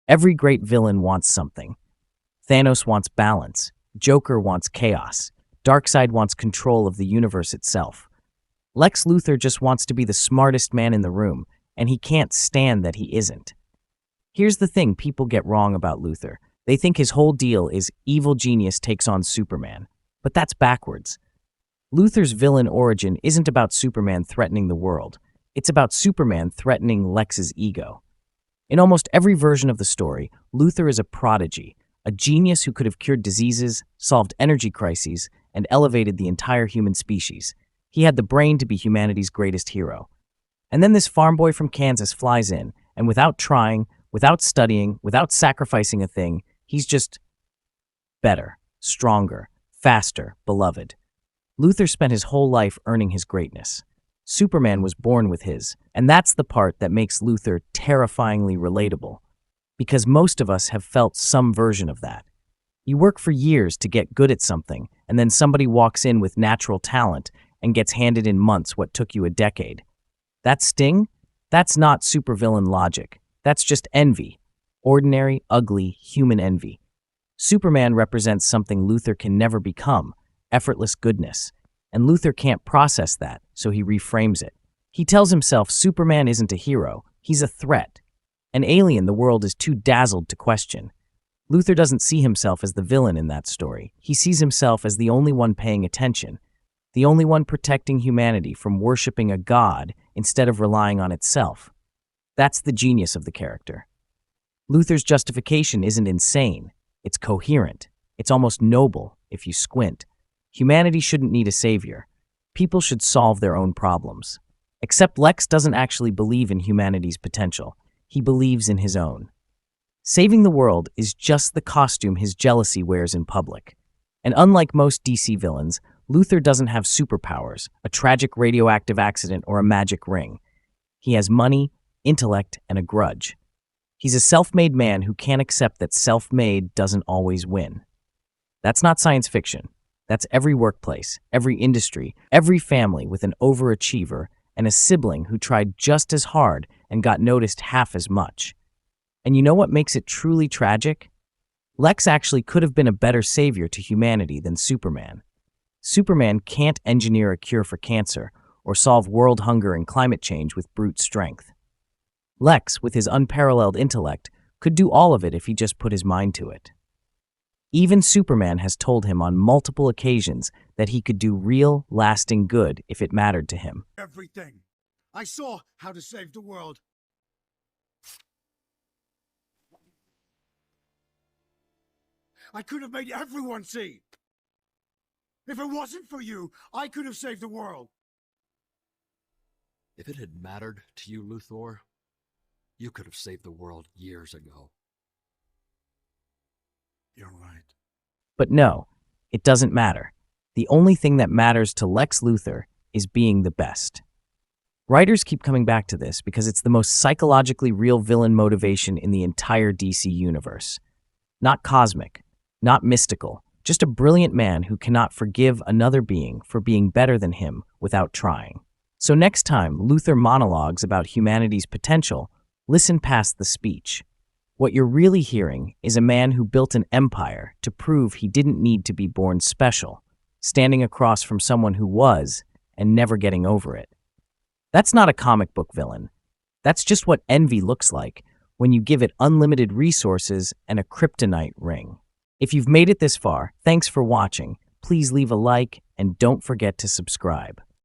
Every great villain wants something. Thanos wants balance. Joker wants chaos. Darkseid wants control of the universe itself. Lex Luthor just wants to be the smartest man in the room, and he can't stand that he isn't. Here's the thing people get wrong about Luthor. They think his whole deal is evil genius takes on Superman. But that's backwards. Luthor's villain origin isn't about Superman threatening the world. It's about Superman threatening Lex's ego. In almost every version of the story, Luthor is a prodigy, a genius who could have cured diseases, solved energy crises, and elevated the entire human species. He had the brain to be humanity's greatest hero. And then this farm boy from Kansas flies in, and without trying, without studying, without sacrificing a thing, he's just better, stronger, faster, beloved. Luthor spent his whole life earning his greatness. Superman was born with his, and that's the part that makes Luthor terrifyingly relatable. Because most of us have felt some version of that. You work for years to get good at something, and then somebody walks in with natural talent and gets handed in months what took you a decade. That sting? That's not supervillain logic. That's just envy. Ordinary, ugly, human envy. Superman represents something Luthor can never become, effortless goodness. And Luthor can't process that, so he reframes it. He tells himself Superman isn't a hero, he's a threat. An alien the world is too dazzled to question. Luthor doesn't see himself as the villain in that story. He sees himself as the only one paying attention, the only one protecting humanity from worshipping a god instead of relying on itself. That's the genius of the character. Luthor's justification isn't insane. It's coherent. It's almost noble, if you squint. Humanity shouldn't need a savior. People should solve their own problems. Except Lex doesn't actually believe in humanity's potential. He believes in his own. Saving the world is just the costume his jealousy wears in public. And unlike most DC villains, Luthor doesn't have superpowers, a tragic radioactive accident, or a magic ring. He has money, intellect, and a grudge. He's a self-made man who can't accept that self-made doesn't always win. That's not science fiction. That's every workplace, every industry, every family with an overachiever and a sibling who tried just as hard and got noticed half as much. And you know what makes it truly tragic? Lex actually could have been a better savior to humanity than Superman. Superman can't engineer a cure for cancer or solve world hunger and climate change with brute strength. Lex, with his unparalleled intellect, could do all of it if he just put his mind to it. Even Superman has told him on multiple occasions that he could do real, lasting good if it mattered to him. Everything. I saw how to save the world. I could have made everyone see. If it wasn't for you, I could have saved the world. If it had mattered to you, Luthor, you could have saved the world years ago. You're right. But no, it doesn't matter. The only thing that matters to Lex Luthor is being the best. Writers keep coming back to this because it's the most psychologically real villain motivation in the entire DC universe. Not cosmic, not mystical, just a brilliant man who cannot forgive another being for being better than him without trying. So next time Luthor monologues about humanity's potential, listen past the speech. What you're really hearing is a man who built an empire to prove he didn't need to be born special, standing across from someone who was and never getting over it. That's not a comic book villain. That's just what envy looks like when you give it unlimited resources and a kryptonite ring. If you've made it this far, thanks for watching. Please leave a like and don't forget to subscribe.